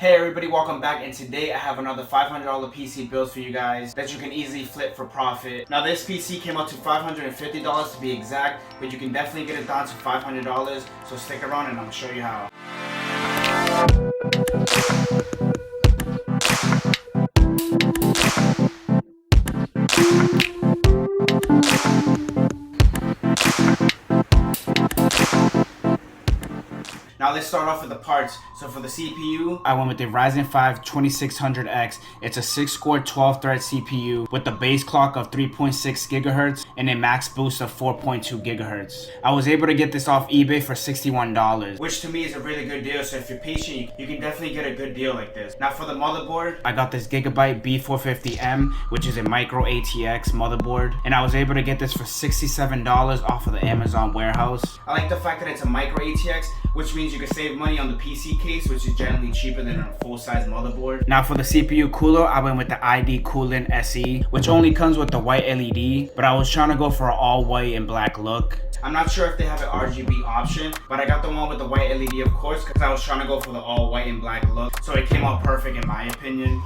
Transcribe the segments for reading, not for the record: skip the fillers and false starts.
Hey everybody, welcome back, and today I have another $500 PC build for you guys that you can easily flip for profit. Now this PC came out to $550 to be exact, but you can definitely get it down to $500, so stick around and I'll show you how. Now let's start off with the parts. So for the CPU, I went with the Ryzen 5 2600X. It's a 6-core 12-thread CPU with a base clock of 3.6 GHz and a max boost of 4.2 GHz. I was able to get this off eBay for $61, which to me is a really good deal. So if you're patient, you can definitely get a good deal like this. Now for the motherboard, I got this Gigabyte B450M, which is a micro ATX motherboard, and I was able to get this for $67 off of the Amazon warehouse. I like the fact that it's a micro ATX, which means you can save money on the PC case, which is generally cheaper than a full-size motherboard. Now for the CPU cooler, I went with the ID Coolant SE, which only comes with the white LED, but I was trying to go for an all-white and black look. I'm not sure if they have an RGB option, but I got the one with the white LED, of course, because I was trying to go for the all-white and black look, so it came out perfect in my opinion.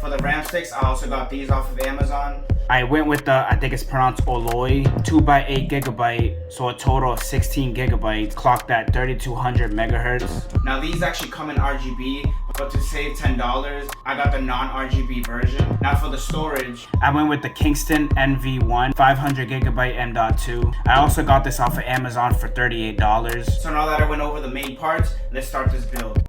For the RAM sticks, I also got these off of Amazon. I went with the, I think it's pronounced Oloy, 2x8 GB, so a total of 16 GB, clocked at 3200 megahertz. Now these actually come in RGB, but to save $10, I got the non-RGB version. Now for the storage, I went with the Kingston NV1 500 GB M.2. I also got this off of Amazon for $38. So now that I went over the main parts, let's start this build.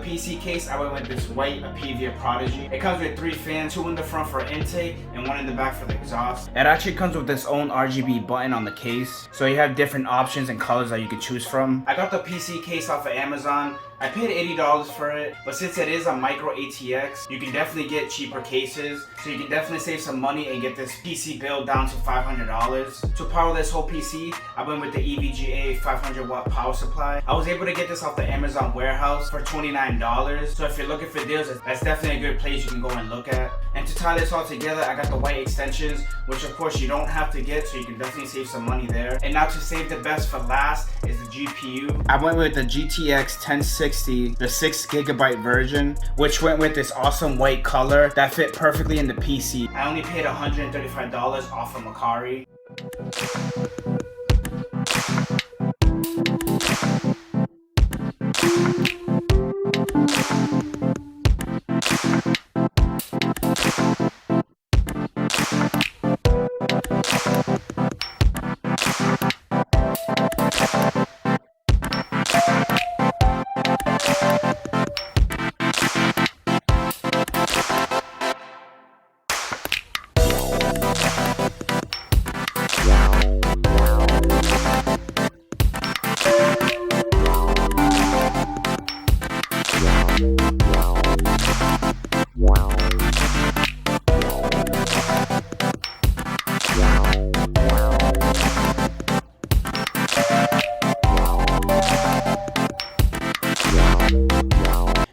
PC case, I went with this white Apivia Prodigy. It comes with 3 fans, 2 in the front for intake and 1 in the back for the exhaust. It actually comes with its own RGB button on the case, so you have different options and colors that you can choose from. I got the PC case off of Amazon. I paid $80 for it, but since it is a micro ATX, you can definitely get cheaper cases, so you can definitely save some money and get this PC build down to $500. To power this whole PC, I went with the EVGA 500 watt power supply. I was able to get this off the Amazon warehouse for $29, so if you're looking for deals, that's definitely a good place you can go and look at. And to tie this all together, I got the white extensions, which of course you don't have to get, so you can definitely save some money there. And now to save the best for last is the GPU. I went with the GTX 1060, the 6 GB version, which went with this awesome white color that fit perfectly in the PC. I only paid $135 off of Mercari.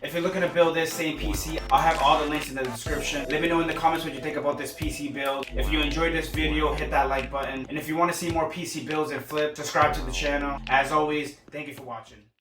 If you're looking to build this same PC, I'll have all the links in the description. Let me know in the comments what you think about this PC build. If you enjoyed this video, hit that like button. And if you want to see more PC builds and flips, subscribe to the channel. As always, thank you for watching.